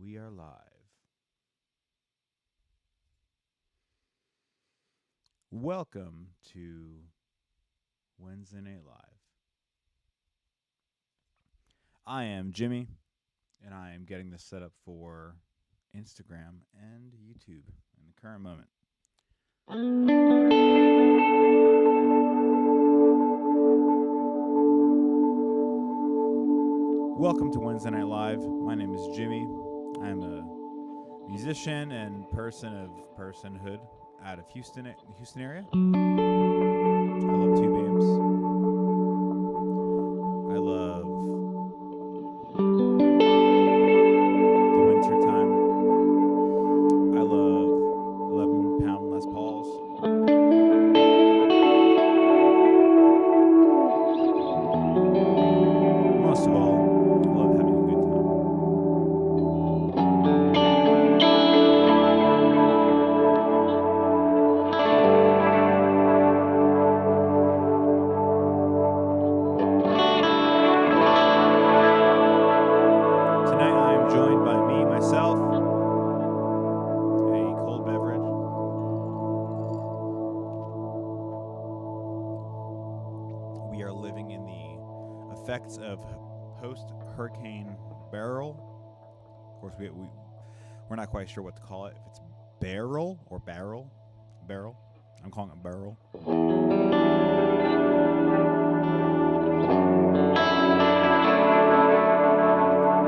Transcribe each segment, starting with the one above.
We are live. Welcome to Wednesday Night Live. I am Jimmy, and I am getting this set up for Instagram and YouTube in the current moment. Welcome to Wednesday Night Live. My name is Jimmy. I am a musician and person of personhood out of Houston area. I love tube amps. I love the winter time. I love 11-pound Les Pauls. Most of all, I love having a good time. Tonight I am joined by myself, a cold beverage. We are living in the effects of post-Hurricane Beryl. Of course, we're not quite sure what to call it. If it's Beryl or Barrel. Beryl. I'm calling it Beryl.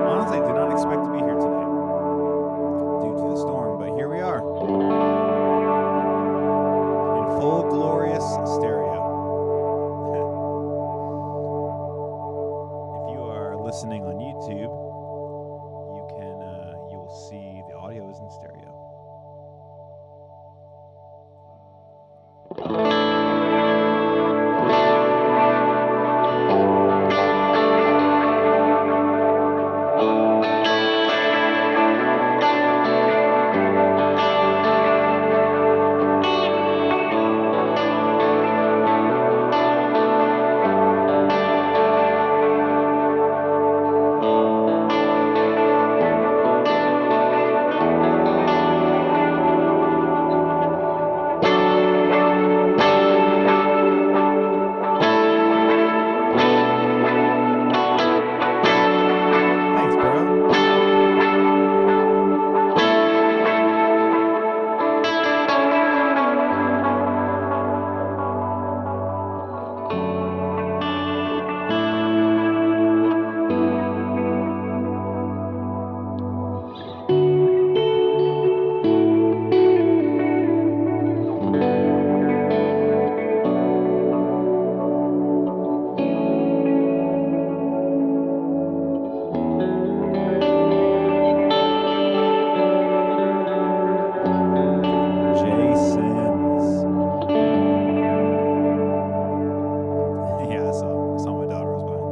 Honestly, I did not expect to be here tonight due to the storm, but here we are in full glorious stereo. If you are listening on YouTube, you will see the audio is in stereo. Thanks, bro. Jay Sims. Yeah, I saw my daughter was behind.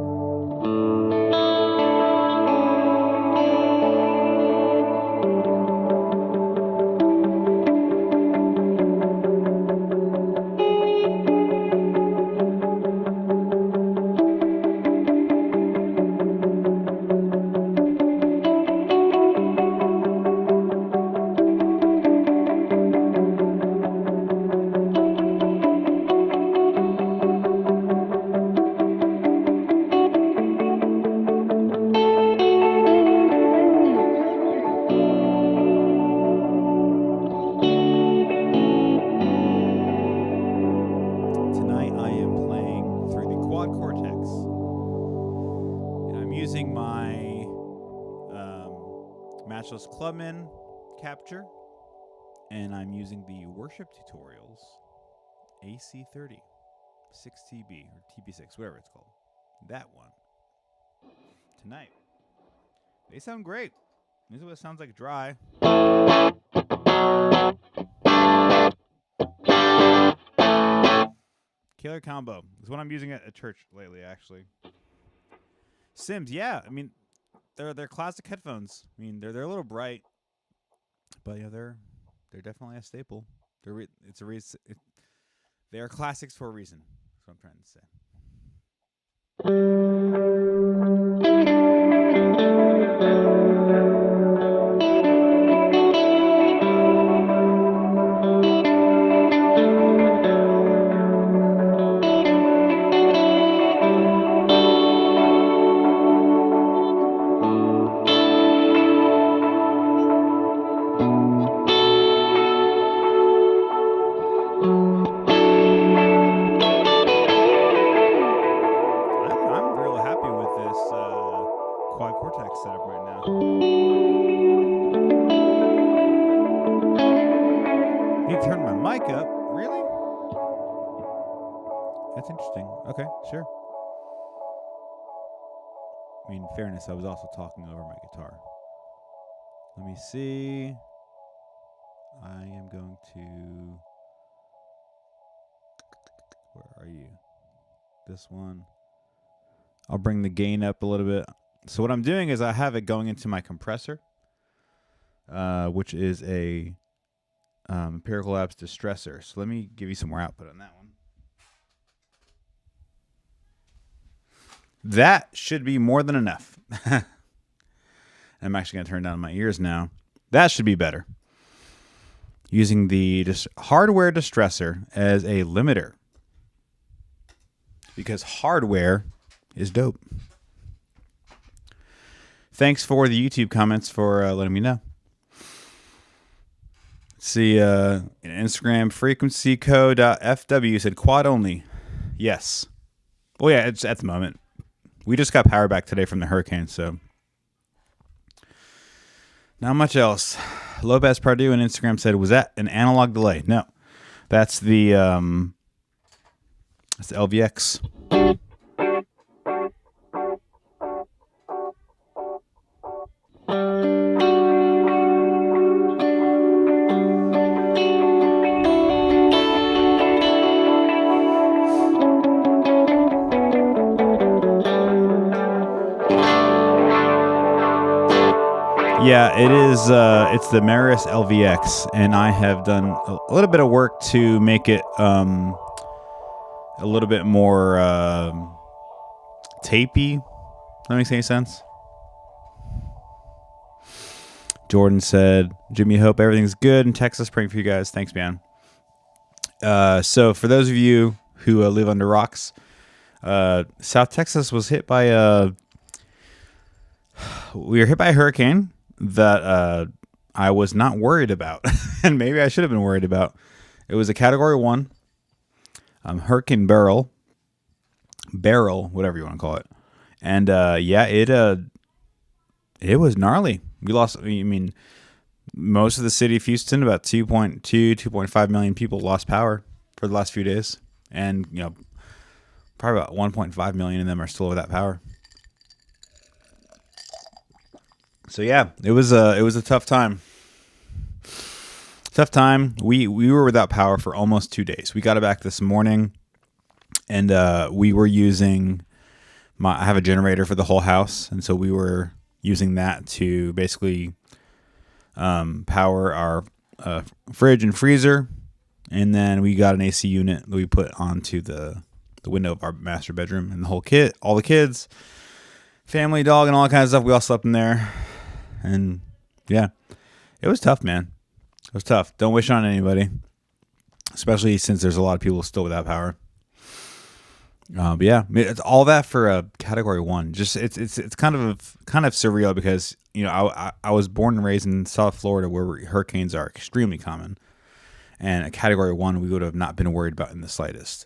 Tonight I am playing through the Quad Cortex, and I'm using my Matchless Clubman capture, and I'm using the Worship Tutorials AC30 6TB or TB6, whatever it's called. That one. Tonight. They sound great. This is what it sounds like dry. Killer combo. It's what I'm using at church lately, actually. Sims, yeah. I mean, they're classic headphones. I mean, they're a little bright, but yeah, they're definitely a staple. They are classics for a reason. That's what I'm trying to say. That's interesting. Okay, sure. I mean, in fairness, I was also talking over my guitar. Let me see. I am going to... Where are you? This one. I'll bring the gain up a little bit. So what I'm doing is I have it going into my compressor, which is a Empirical Labs Distressor. So let me give you some more output on that one. That should be more than enough. I'm actually going to turn down my ears now. That should be better. Using the hardware distressor as a limiter. Because hardware is dope. Thanks for the YouTube comments for letting me know. Let's see, Instagram frequencyco.fw said quad only. Yes. Well, yeah, it's at the moment. We just got power back today from the hurricane, so not much else. Lopez Pardue on Instagram said, was that an analog delay? No. That's the LVX. Yeah, it is. It's the Maris LVX, and I have done a little bit of work to make it a little bit more tapey. That makes any sense? Jordan said, Jimmy, hope everything's good in Texas. Praying for you guys. Thanks, man. So for those of you who live under rocks, South Texas was hit by we were hit by a hurricane that I was not worried about, and maybe I should have been worried about. It was a Category 1 Hurricane Beryl, whatever you want to call it, and yeah, it was gnarly. We lost. I mean, most of the city of Houston, about 2.5 million people lost power for the last few days, and probably about 1.5 million of them are still without power. So yeah, it was a tough time. We were without power for almost 2 days. We got it back this morning, and we were using I have a generator for the whole house, and so we were using that to basically power our fridge and freezer, and then we got an AC unit that we put onto the window of our master bedroom, and the whole kit, all the kids, family, dog, and all that kind of stuff. We all slept in there. And yeah, it was tough, man. It was tough. Don't wish on anybody, especially since there's a lot of people still without power. But yeah, it's all that for a Category 1. Just it's kind of surreal because I was born and raised in South Florida where hurricanes are extremely common, and a Category 1 we would have not been worried about in the slightest.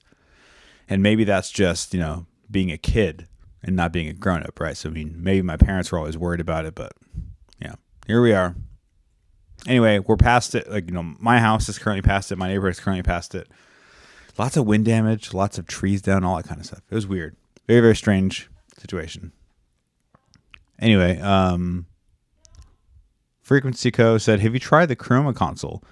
And maybe that's just being a kid and not being a grown up, right? So I mean, maybe my parents were always worried about it, but yeah, here we are. Anyway, we're past it. My house is currently past it. My neighborhood is currently past it. Lots of wind damage, lots of trees down, all that kind of stuff. It was weird. Very, very strange situation. Anyway, Frequency Co. said, have you tried the Chroma console?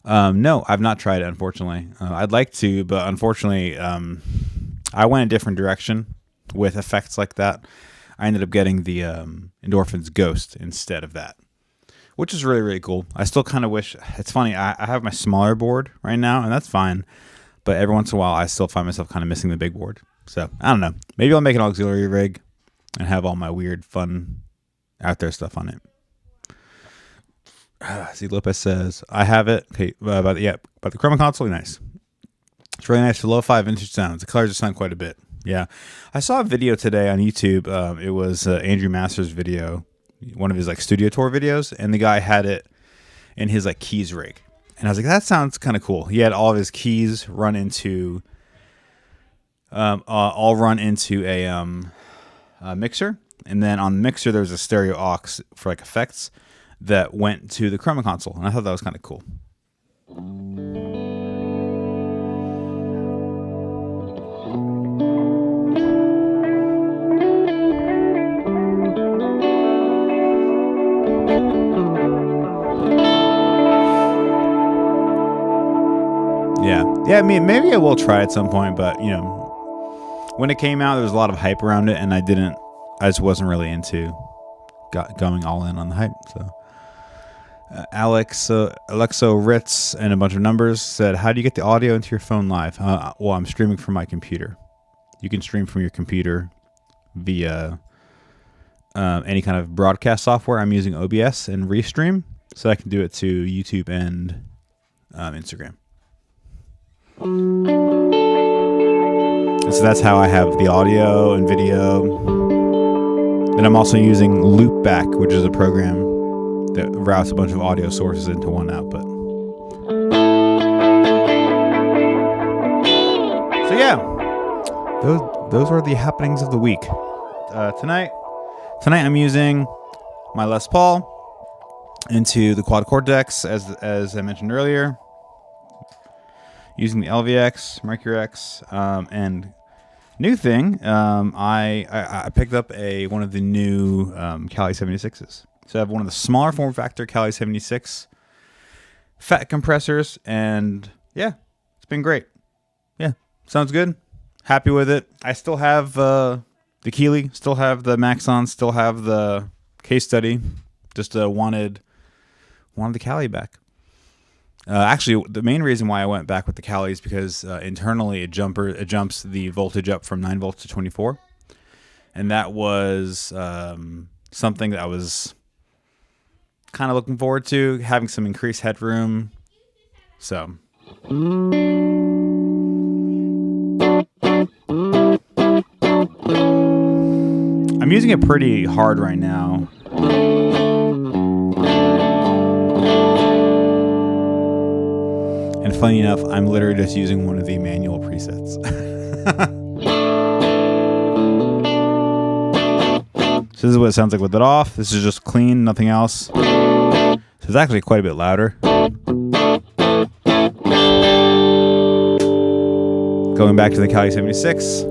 No, I've not tried it, unfortunately. I'd like to, but unfortunately, I went a different direction with effects like that. I ended up getting the Endorphins Ghost instead of that, which is really, really cool. I still kind of wish... It's funny, I have my smaller board right now, and that's fine. But every once in a while, I still find myself kind of missing the big board. So, I don't know. Maybe I'll make an auxiliary rig and have all my weird, fun, out there stuff on it. See, Lopez says, I have it. Okay, about the Chroma console, nice. It's really nice for lo-fi vintage sounds. The colors just sound quite a bit. Yeah. I saw a video today on YouTube. It was Andrew Masters' video, one of his studio tour videos, and the guy had it in his keys rig. And I was like, that sounds kind of cool. He had all of his keys run into a mixer, and then on the mixer there was a stereo aux for effects that went to the Chroma console, and I thought that was kind of cool. Yeah, I mean, maybe I will try at some point, but when it came out, there was a lot of hype around it, and I just wasn't really into going all in on the hype. So Alexo Ritz and a bunch of numbers said, how do you get the audio into your phone live? Well, I'm streaming from my computer. You can stream from your computer via any kind of broadcast software. I'm using OBS and Restream, so I can do it to YouTube and Instagram. And so that's how I have the audio and video. And I'm also using Loopback, which is a program that routes a bunch of audio sources into one output. So yeah, those are the happenings of the week. Tonight I'm using my Les Paul into the Quad Cortex, as I mentioned earlier. Using the LVX, Mercury X, and new thing, I picked up one of the new Kali 76s. So I have one of the smaller form factor Kali 76 fat compressors, and yeah, it's been great. Yeah, sounds good. Happy with it. I still have the Keeley, still have the Maxon, still have the case study. Just wanted the Kali back. Actually, the main reason why I went back with the Kali is because internally it jumps the voltage up from 9 volts to 24. And that was something that I was kind of looking forward to, having some increased headroom. So. I'm using it pretty hard right now. And funny enough, I'm literally just using one of the manual presets. So this is what it sounds like with it off. This is just clean, nothing else. So it's actually quite a bit louder. Going back to the Kali 76.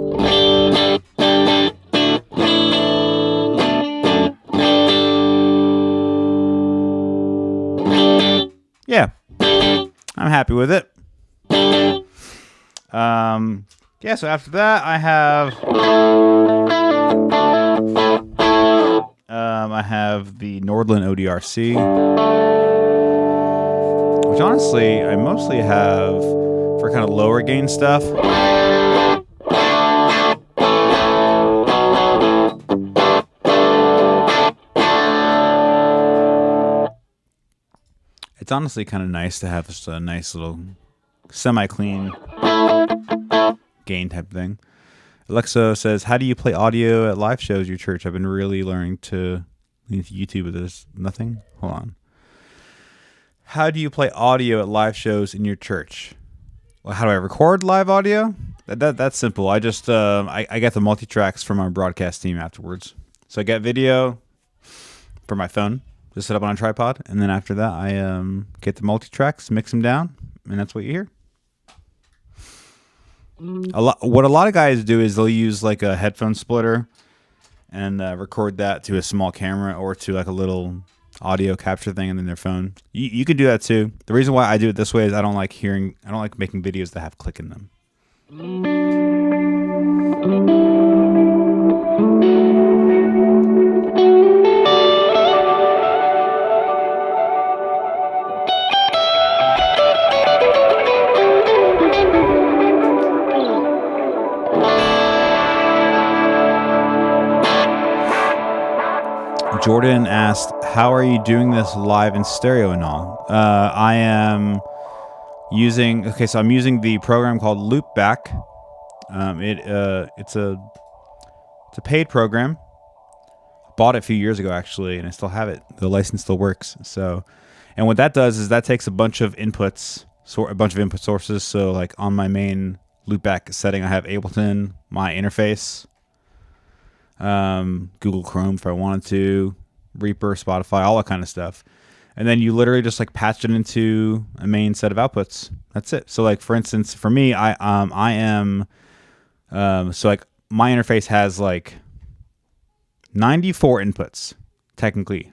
Yeah. I'm happy with it. Yeah, so after that, I have the Nordland ODRC, which honestly I mostly have for kind of lower gain stuff. It's honestly kind of nice to have just a nice little semi-clean gain type thing. Alexo says, how do you play audio at live shows at your church? I've been really learning to lean to YouTube, but there's nothing. Hold on. How do you play audio at live shows in your church? Well, how do I record live audio? That's simple. I just I get the multi-tracks from our broadcast team afterwards. So I get video for my phone. Just set up on a tripod, and then after that, I get the multi-tracks, mix them down, and that's what you hear. What a lot of guys do is they'll use like a headphone splitter and record that to a small camera or to like a little audio capture thing in their phone. You can do that too. The reason why I do it this way is I don't like making videos that have click in them. Jordan asked, how are you doing this live in stereo and all? I'm using the program called Loopback. It's a paid program. I bought it a few years ago actually, and I still have it. The license still works. So, and what that does is that takes a bunch of input sources. So like on my main Loopback setting, I have Ableton, my interface, Google Chrome if I wanted to, Reaper, Spotify, all that kind of stuff. And then you literally just like patch it into a main set of outputs. That's it. So like for instance, for me, so like my interface has like 94 inputs technically.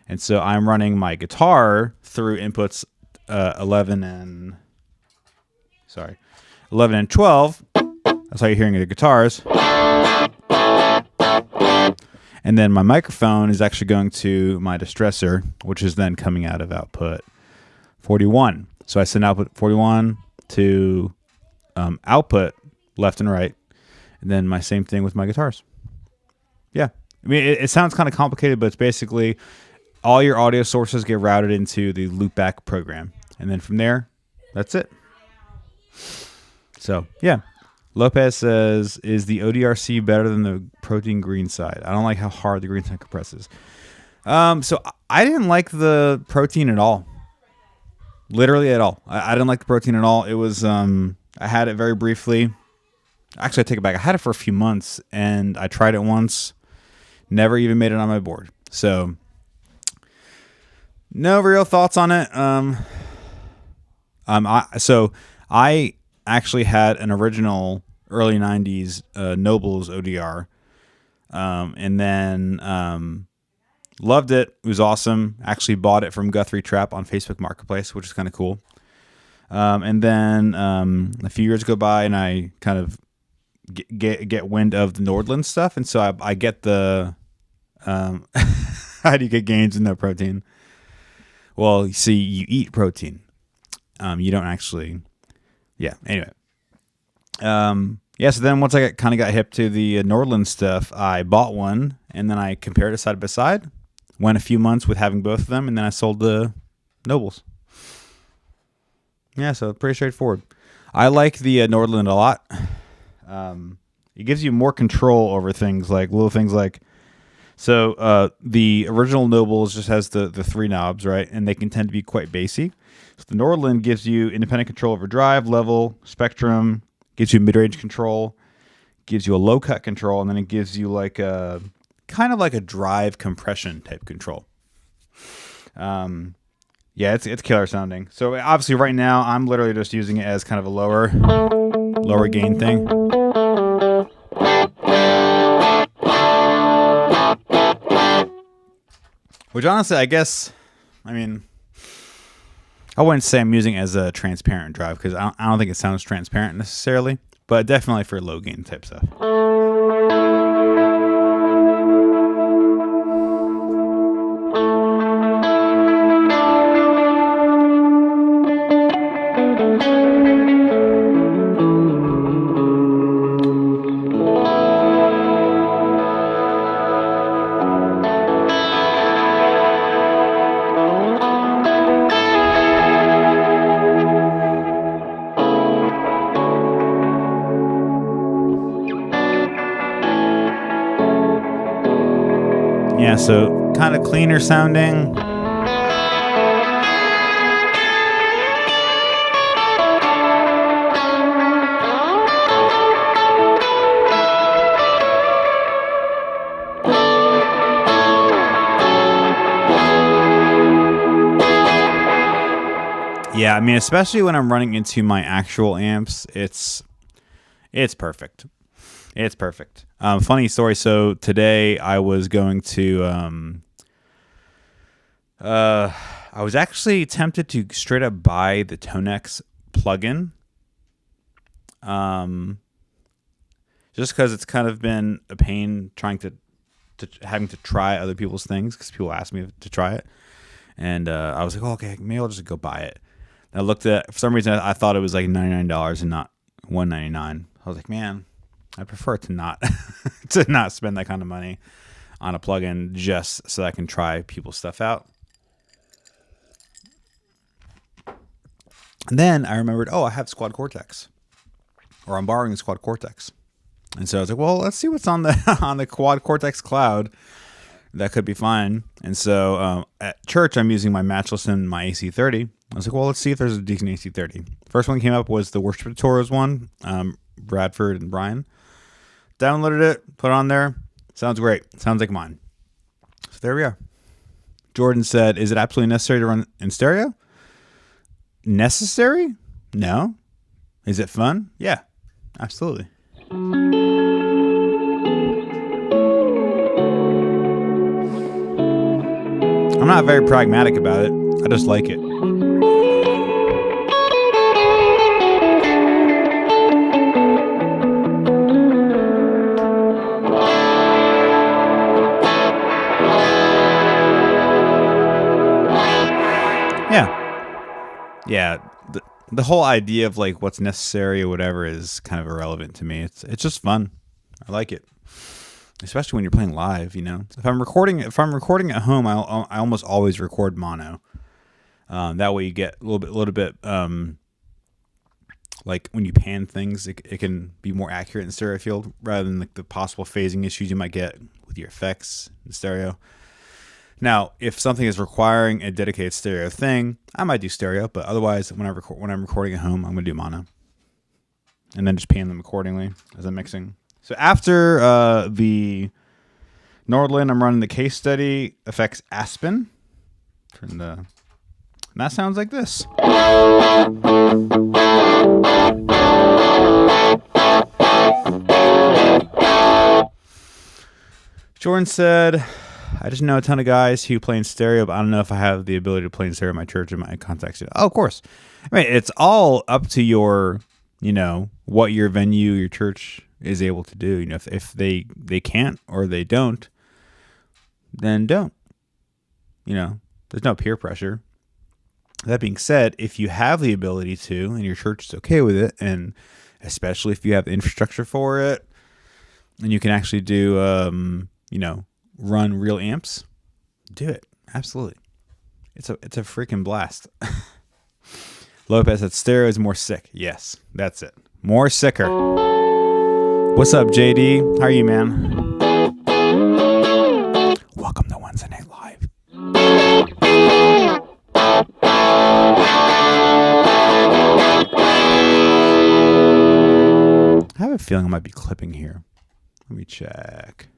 And so I'm running my guitar through inputs 11 and Sorry. 11 and 12. That's how you're hearing the guitars. And then my microphone is actually going to my distressor, which is then coming out of output 41. So I send output 41 to output left and right. And then my same thing with my guitars. Yeah. I mean, it sounds kind of complicated, but it's basically all your audio sources get routed into the loopback program. And then from there, that's it. So, yeah. Lopez says, is the ODRC better than the Protein green side? I don't like how hard the green side compresses. So I didn't like the Protein at all. Literally at all. I didn't like the Protein at all. It was, I had it very briefly. Actually, I take it back. I had it for a few months, and I tried it once. Never even made it on my board. So, no real thoughts on it. I actually had an original early 90s Nobles ODR, and then loved it. It was awesome. Actually bought it from Guthrie Trap on Facebook Marketplace, which is kind of cool. And then a few years go by, and I kind of get wind of the Nordland stuff, and so I get the how do you get gains in no protein? Well, you see, you eat protein. You don't actually. Yeah. Anyway. So then once I kind of got hip to the Nordland stuff, I bought one, and then I compared it side by side. Went a few months with having both of them, and then I sold the Nobles. Yeah, so pretty straightforward. I like the Nordland a lot. It gives you more control over things like little things like. So the original Nobles just has the three knobs, right? And they can tend to be quite bassy. So the Nordland gives you independent control over drive, level, spectrum, gives you mid-range control, gives you a low-cut control, and then it gives you like a kind of like a drive compression type control. Yeah, it's killer sounding. So obviously right now I'm literally just using it as kind of a lower gain thing. Which honestly, I guess, I mean, I wouldn't say I'm using it as a transparent drive because I don't think it sounds transparent necessarily, but definitely for low gain type stuff. Yeah, so kind of cleaner sounding. Yeah, I mean, especially when I'm running into my actual amps, it's perfect. It's perfect. Funny story. So today I was going to, I was actually tempted to straight up buy the Tonex plugin. Just because it's kind of been a pain trying to having to try other people's things because people ask me to try it. And I was like, oh, okay, maybe I'll just go buy it. And I looked at, for some reason, I thought it was like $99 and not $199. I was like, man, I prefer to not to not spend that kind of money on a plugin just so I can try people's stuff out. And then I remembered, oh, I have Squad Cortex, or I'm borrowing the Squad Cortex, and so I was like, well, let's see what's on the Quad Cortex cloud. That could be fine. And so at church, I'm using my Matchless and my AC30. I was like, well, let's see if there's a decent AC30. First one came up was the Worship Tutorials one, Bradford and Brian. Downloaded it, put it on there. Sounds great. Sounds like mine. So there we are. Jordan said, is it absolutely necessary to run in stereo? Necessary? No. Is it fun? Yeah, absolutely. I'm not very pragmatic about it. I just like it. yeah, the whole idea of like what's necessary or whatever is kind of irrelevant to me. It's just fun. I like it, especially when you're playing live. You know, if I'm recording at home, I almost always record mono. That way you get a little bit. Like when you pan things, it can be more accurate in stereo field rather than like the possible phasing issues you might get with your effects in stereo. Now, if something is requiring a dedicated stereo thing, I might do stereo, but otherwise, when I'm recording at home, I'm gonna do mono, and then just pan them accordingly as I'm mixing. So after the Nordland, I'm running the case study effects Aspen. And that sounds like this. Jordan said, I just know a ton of guys who play in stereo, but I don't know if I have the ability to play in stereo in my church and my contacts. Oh, of course. I mean, it's all up to your, what your venue, your church is able to do. If they can't or they don't, then don't. There's no peer pressure. That being said, if you have the ability to, and your church is okay with it, and especially if you have the infrastructure for it, and you can actually do, run real amps, do it. Absolutely. It's a freaking blast. Lopez said stereo is more sick. Yes, that's it. More sicker. What's up, JD? How are you, man? Welcome to Wednesday Night Live. I have a feeling I might be clipping here. Let me check.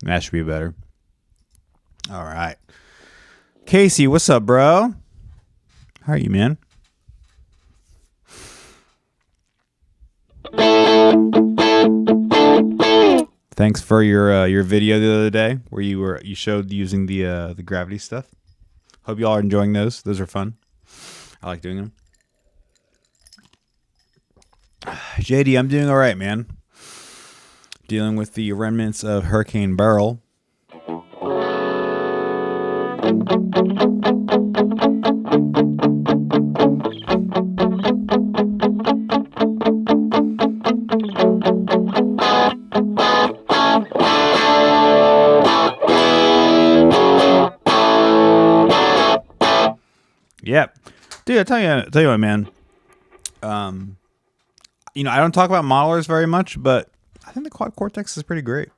That should be better. All right. Casey, what's up, bro? How are you, man? Thanks for your video the other day where you showed using the gravity stuff. Hope y'all are enjoying those. Those are fun. I like doing them. JD, I'm doing all right, man. Dealing with the remnants of Hurricane Beryl. Yep. Dude, I tell you what, man. I don't talk about modelers very much, but I think the Quad Cortex is pretty great.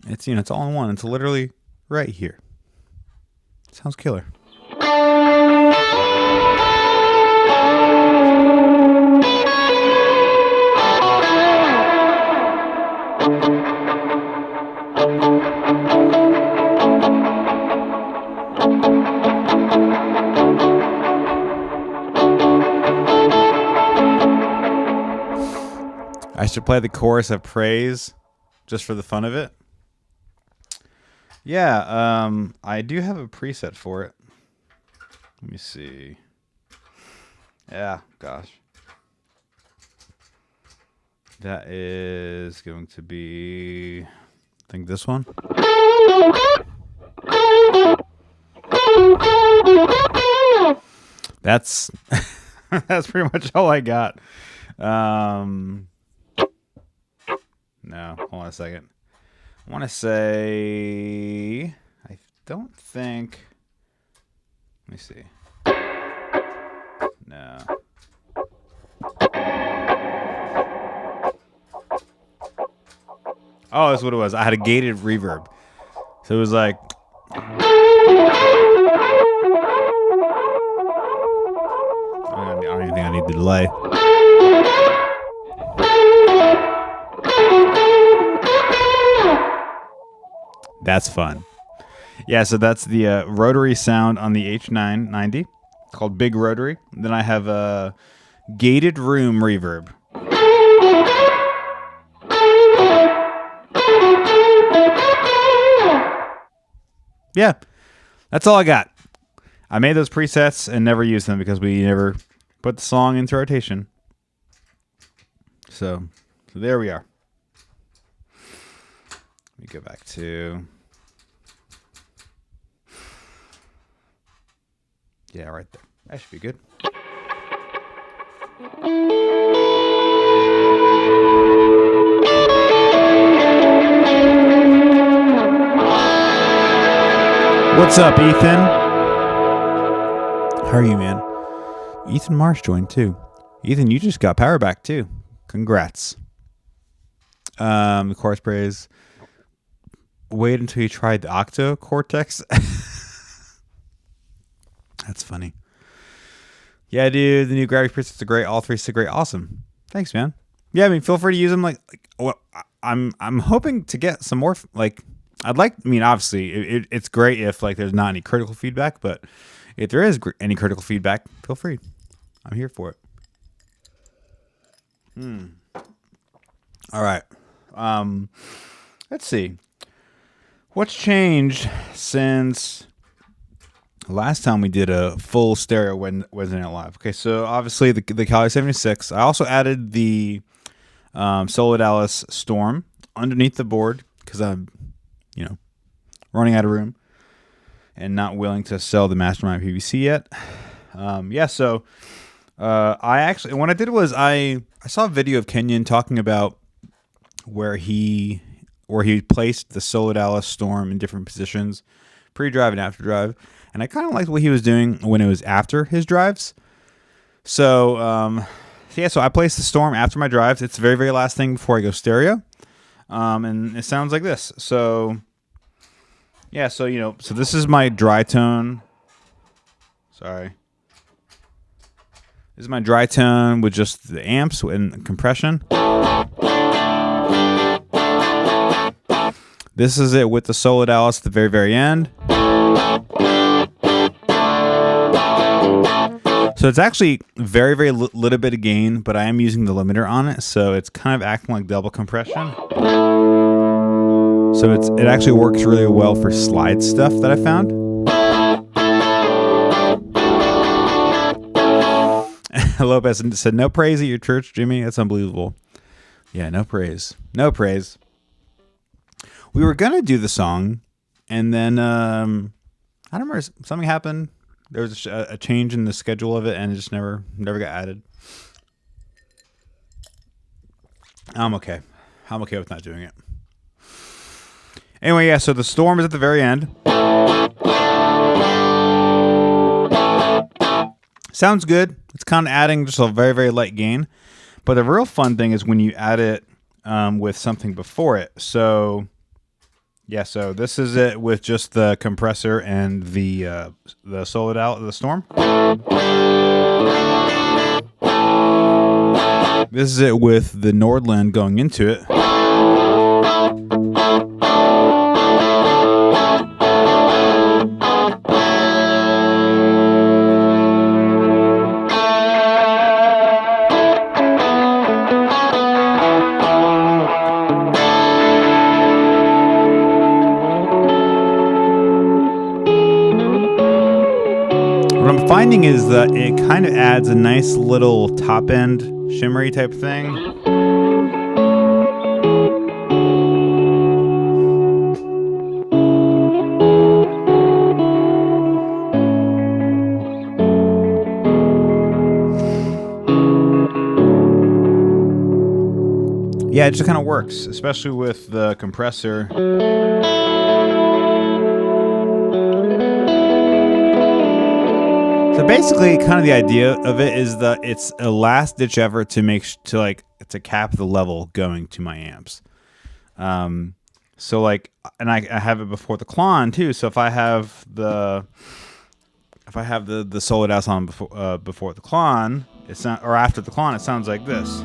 It's it's all in one. It's literally right here. Sounds killer. I should play the chorus of praise just for the fun of it. Yeah, I do have a preset for it. Let me see. Yeah, gosh. That is going to be, I think, this one. That's that's pretty much all I got. No, hold on a second. I want to say, I don't think, let me see. No. Oh, that's what it was. I had a gated reverb. So it was like, I don't even think I need the delay. That's fun. Yeah, so that's the rotary sound on the H990. It's called Big Rotary. Then I have a gated room reverb. yeah, that's all I got. I made those presets and never used them because we never put the song into rotation. So there we are. Let me go back to... Yeah, right there. That should be good. What's up, Ethan? How are you, man? Ethan Marsh joined too. Ethan, you just got power back too. Congrats. The chorus praise. Wait until you tried the Octo Cortex. That's funny. Yeah, dude, the new gravity presets are great. All three are great. Awesome. Thanks, man. Yeah, I mean, feel free to use them. Well, I'm hoping to get some more. Obviously, it's great if there's not any critical feedback, but if there is any critical feedback, feel free. I'm here for it. All right. Let's see. What's changed since last time we did a full stereo Wednesday Night Live? Okay, so obviously the Kali 76. I also added the Solo Dallas Storm underneath the board because I'm, running out of room and not willing to sell the Mastermind PVC yet. So I actually, what I did was I saw a video of Kenyon talking about where he placed the Solo Dallas Storm in different positions, pre-drive and after drive. And I kind of liked what he was doing when it was after his drives. So, so I placed the Storm after my drives. It's the very, very last thing before I go stereo. And it sounds like this. So, so this is my dry tone. Sorry. This is my dry tone with just the amps and compression. This is it with the Solo Dallas at the very, very end. So it's actually very, very little bit of gain, but I am using the limiter on it, so it's kind of acting like double compression. So it actually works really well for slide stuff that I found. Lopez said, "No praise at your church, Jimmy. That's unbelievable." Yeah, no praise. No praise. We were gonna do the song, and then I don't remember, something happened. There was a change in the schedule of it, and it just never got added. I'm okay. I'm okay with not doing it. Anyway, so the Storm is at the very end. Sounds good. It's kind of adding just a very, very light gain. But the real fun thing is when you add it with something before it. So this is it with just the compressor and the Solo Dallas, the Storm. This is it with the Nordland going into it. What I'm finding is that it kind of adds a nice little top end shimmery type thing. Yeah, it just kind of works, especially with the compressor. So basically, kind of the idea of it is that it's a last ditch effort to cap the level going to my amps. And I have it before the Klon too. So if I have the Solo Dallas on before the Klon, or after the Klon, it sounds like this.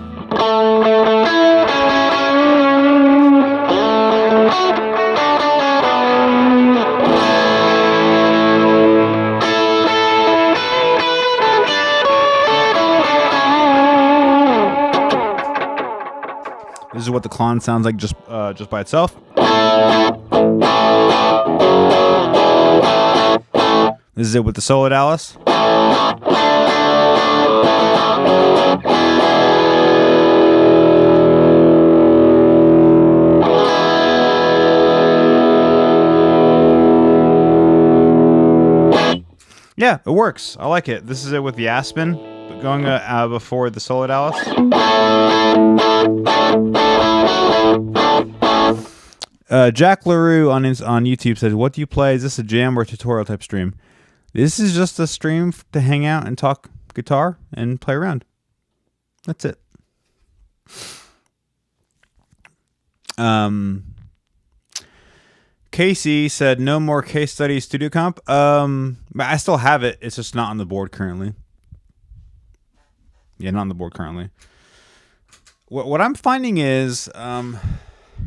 This is what the Klon sounds like just by itself. This is it with the solo, Dallas. Yeah, it works. I like it. This is it with the Aspen, but going before the solo, Dallas. Jack LaRue on YouTube says, "What do you play? Is this a jam or a tutorial type stream?" This is just a stream to hang out and talk guitar and play around. That's it. Casey said, "No more case study studio comp." I still have it. It's just not on the board currently. Yeah, not on the board currently. What I'm finding is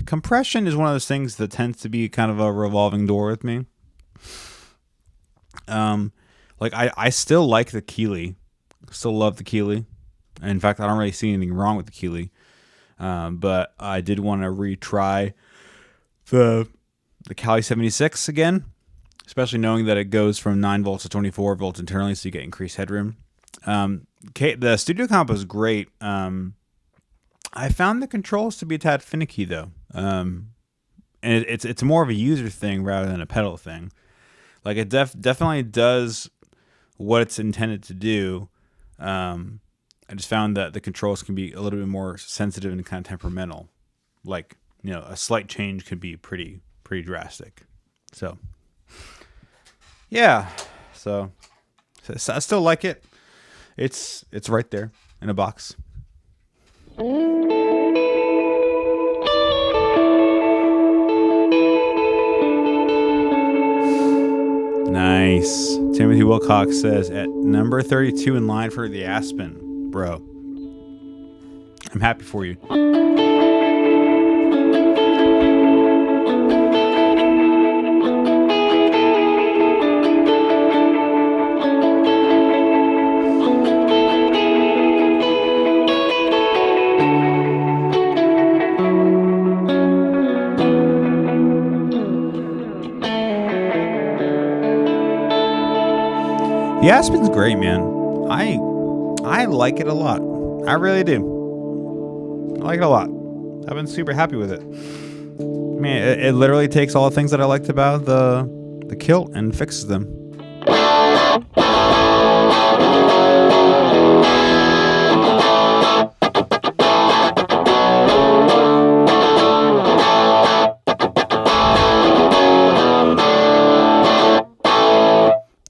compression is one of those things that tends to be kind of a revolving door with me. Like I still like the Keeley, still love the Keeley. In fact, I don't really see anything wrong with the Keeley. But I did want to retry the Cali 76 again, especially knowing that it goes from 9 volts to 24 volts internally, so you get increased headroom. The studio comp was great. I found the controls to be a tad finicky though. And it's more of a user thing rather than a pedal thing. Like it definitely does what it's intended to do. I just found that the controls can be a little bit more sensitive and kind of temperamental. Like, a slight change could be pretty drastic. So, yeah. So I still like it. It's right there in a box. Nice. Timothy Wilcox says, at number 32 in line for the Aspen, bro. I'm happy for you. The Aspen's great, man. I like it a lot. I really do. I like it a lot. I've been super happy with it. I mean, it literally takes all the things that I liked about the Kilt and fixes them.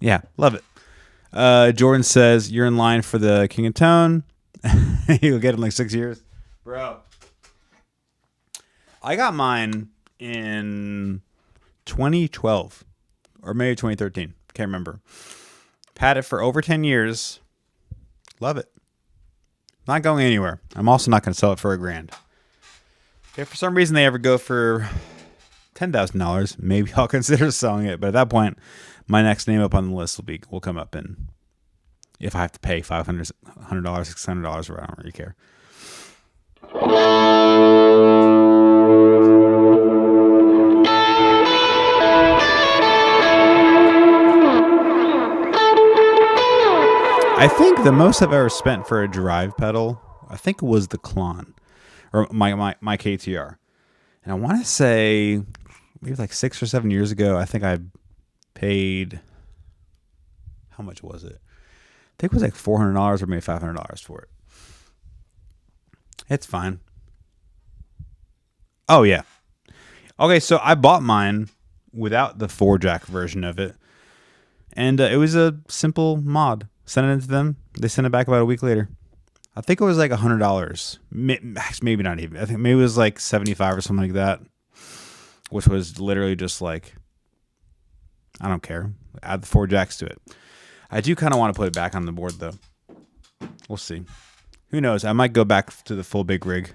Yeah, love it. Jordan says, you're in line for the King of Tone. You'll get it in like 6 years. Bro. I got mine in 2012 or maybe 2013. Can't remember. Had it for over 10 years. Love it. Not going anywhere. I'm also not going to sell it for $1,000. If for some reason they ever go for $10,000, maybe I'll consider selling it. But at that point, my next name up on the list will come up, and if I have to pay $500, $600, I don't really care. I think the most I've ever spent for a drive pedal, I think it was the Klon, or my KTR, and I want to say maybe like 6 or 7 years ago. I think I paid, how much was it? I think it was like $400 or maybe $500 for it. It's fine. Oh yeah. Okay, so I bought mine without the 4-jack version of it, and it was a simple mod. Sent it to them. They sent it back about a week later. I think it was like $100. Maybe not even. I think maybe it was like $75 or something like that, which was literally just like, I don't care. Add the 4 jacks to it. I do kind of want to put it back on the board, though. We'll see. Who knows? I might go back to the full big rig.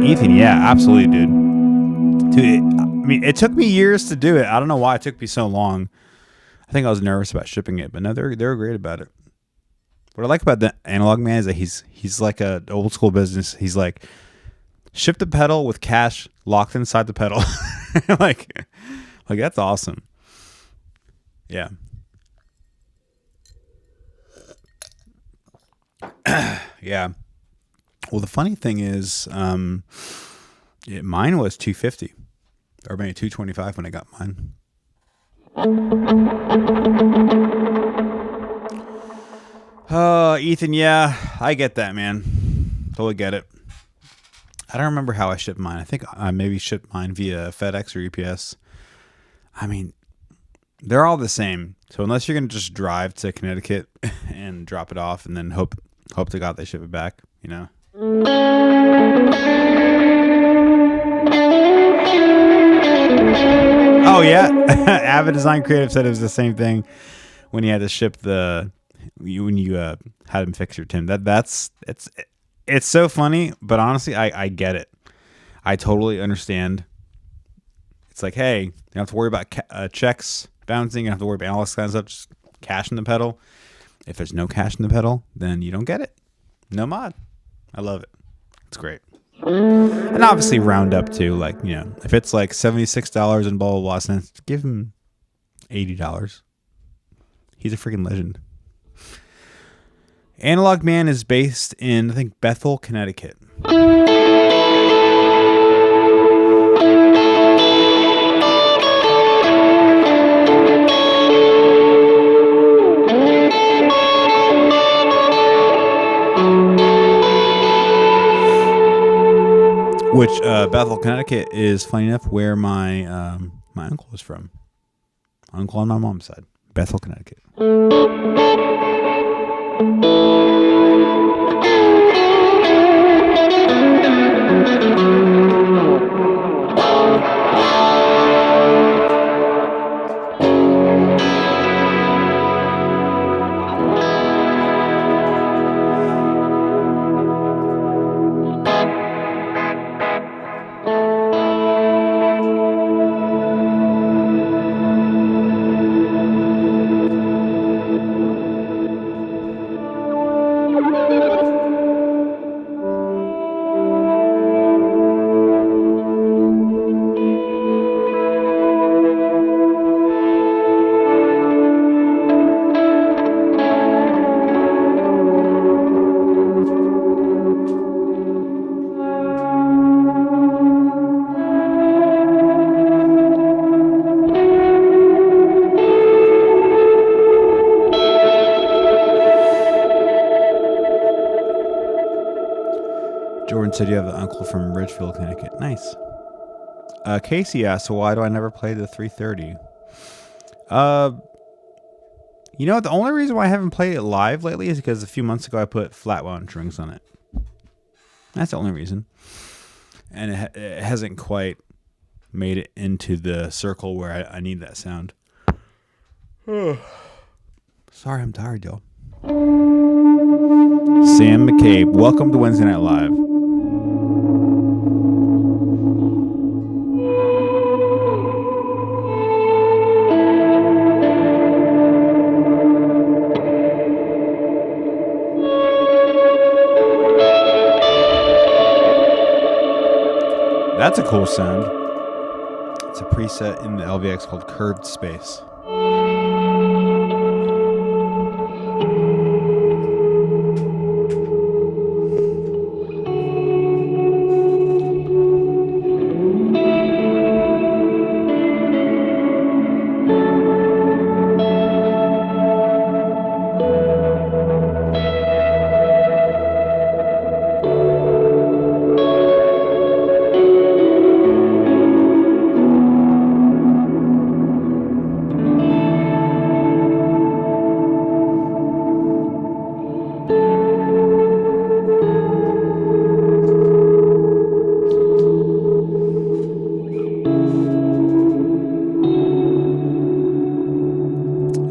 Ethan, yeah, absolutely, dude. Dude, I mean, it took me years to do it. I don't know why it took me so long. I think I was nervous about shipping it, but no, they're great about it. What I like about the Analog Man is that he's like a old school business. He's like, ship the pedal with cash locked inside the pedal. like that's awesome. Yeah. Yeah. Well, the funny thing is, mine was $250 or maybe $225 when I got mine. Oh, Ethan, yeah, I get that, man. Totally get it. I don't remember how I shipped mine. I think I maybe shipped mine via FedEx or UPS. I mean, they're all the same. So unless you're going to just drive to Connecticut and drop it off and then hope to God they ship it back, you know? Oh, yeah. Avid Design Creative said it was the same thing when you had to ship when you had him fix your Tim. It's so funny, but honestly, I get it. I totally understand. It's like, hey, you don't have to worry about checks bouncing. You don't have to worry about all this kind of stuff. Just cash in the pedal. If there's no cash in the pedal, then you don't get it. No mod. I love it. It's great. And obviously round up to, like, you know, if it's like $76 and blah, blah, blah cents, give him $80. He's a freaking legend. Analog Man is based in, I think, Bethel, Connecticut. Which Bethel, Connecticut is, funny enough, where my my uncle is from. Uncle on my mom's side. Bethel, Connecticut. Jordan said you have an uncle from Ridgefield, Connecticut. Nice. Casey asked, so why do I never play the 330? You know what? The only reason why I haven't played it live lately is because a few months ago I put flat wound strings on it. That's the only reason. And it hasn't quite made it into the circle where I need that sound. Sorry, I'm tired, y'all. Sam McCabe, welcome to Wednesday Night Live. That's a cool sound. It's a preset in the LVX called Curved Space.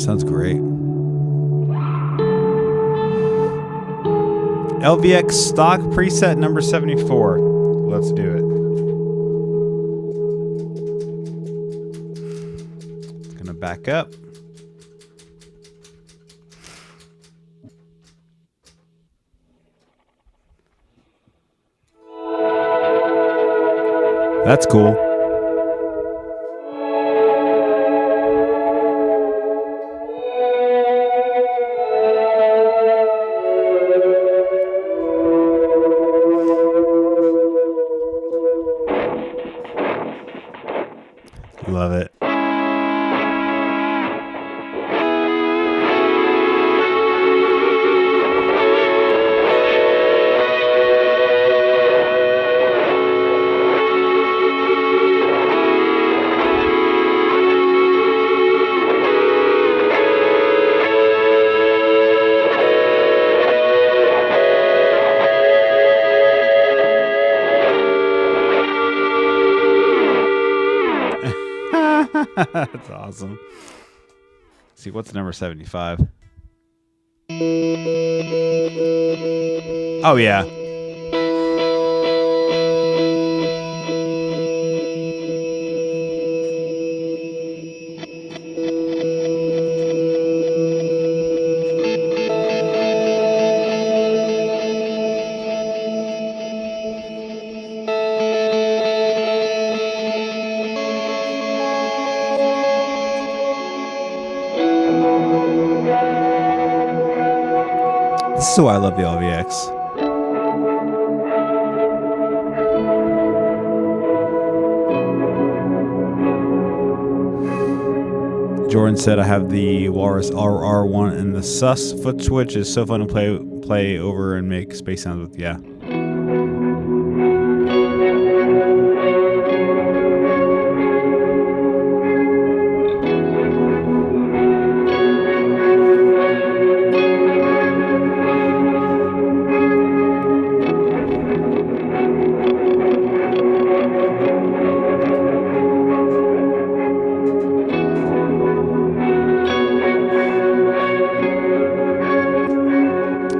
Sounds great. LVX stock preset number 74. Let's do it. back up. That's cool. Love it. That's awesome. Let's see, what's number 75? Oh, yeah. This is why I love the LVX. Jordan said, I have the Walrus RR1 and the Sus foot switch is so fun to play over and make space sounds with. Yeah.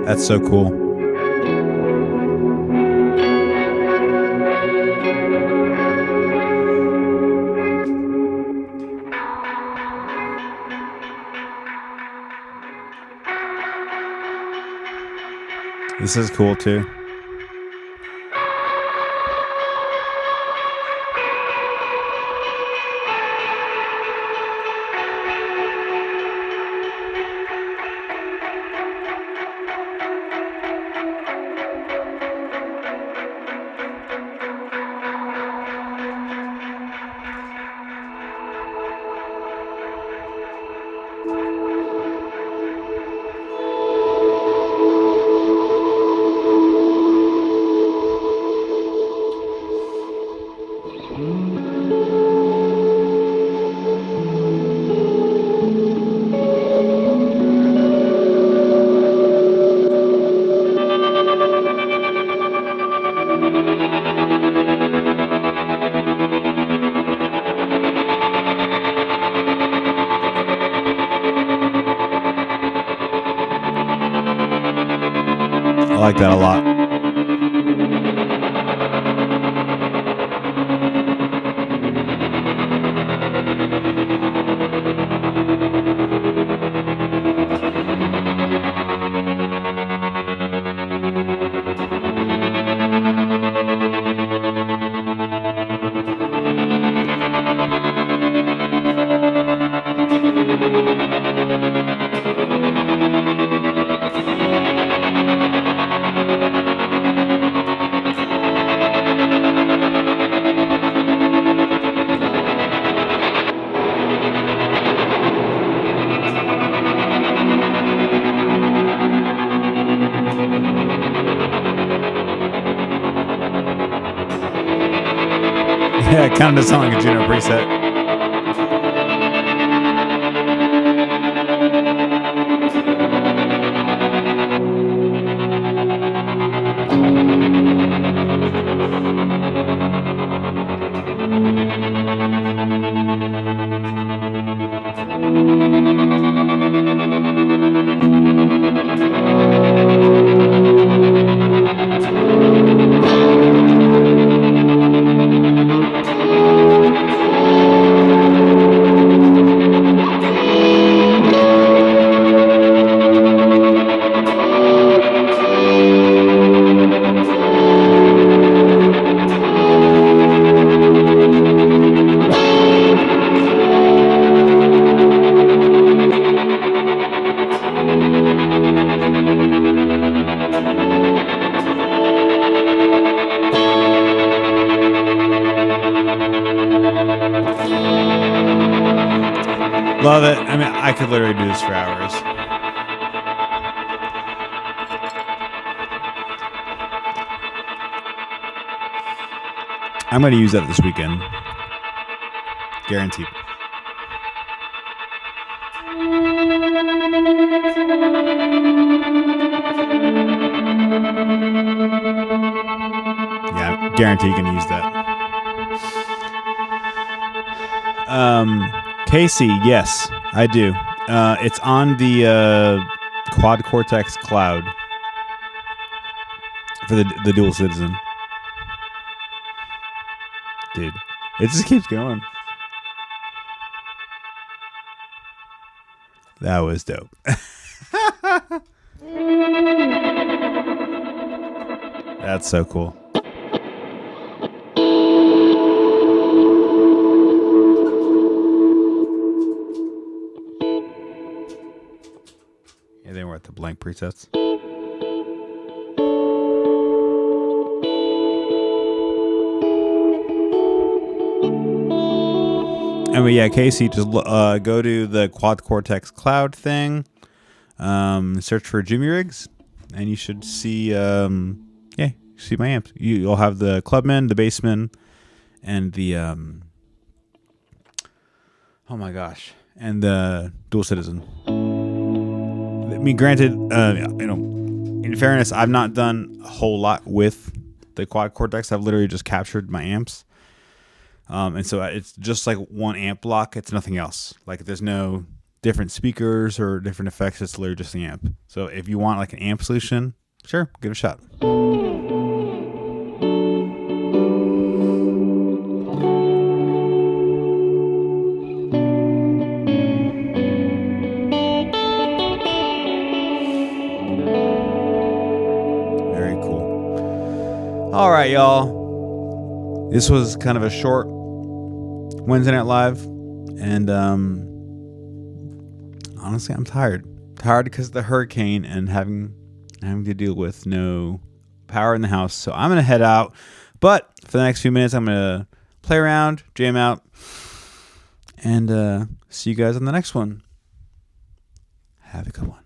That's so cool. This is cool too. I like that a lot. Yeah, it kind of does sound like a Juno preset. Love it. I mean, I could literally do this for hours. I'm going to use that this weekend. Guaranteed. Yeah, guarantee you can use that. Casey, yes, I do. It's on the Quad Cortex Cloud for the Dual Citizen. Dude, it just keeps going. That was dope. That's so cool. Yeah, they were at the blank presets. Anyway, yeah, Casey, just go to the Quad Cortex Cloud thing, search for Jimmy Riggs, and you should see, see my amps. You'll have the Clubman, the Bassman, and the, oh my gosh, and the Dual Citizen. I mean, granted, in fairness, I've not done a whole lot with the Quad Cortex. I've literally just captured my amps. And so it's just like one amp block. It's nothing else. Like there's no different speakers or different effects. It's literally just the amp. So if you want like an amp solution, sure, give it a shot. Very cool. All right, y'all. This was kind of a short Wednesday Night Live, and honestly, I'm tired because of the hurricane and having to deal with no power in the house. So I'm gonna head out, but for the next few minutes, I'm gonna play around, jam out, and see you guys on the next one. Have a good one.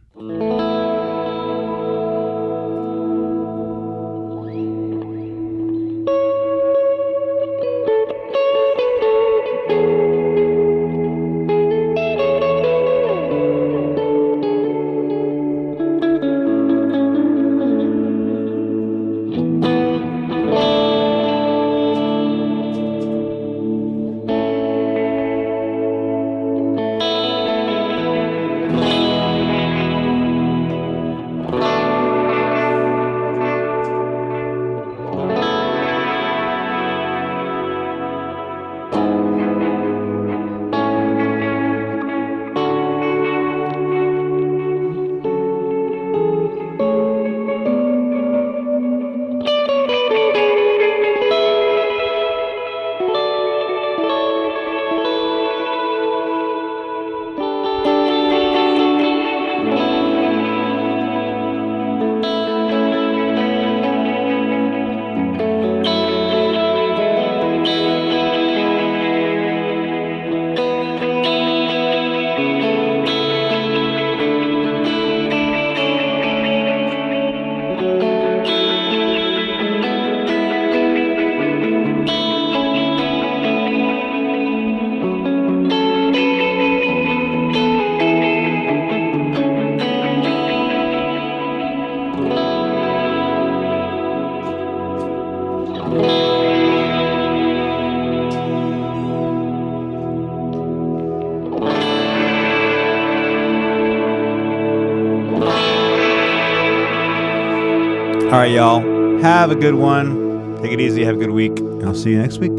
All right, y'all. Have a good one. Take it easy. Have a good week. I'll see you next week.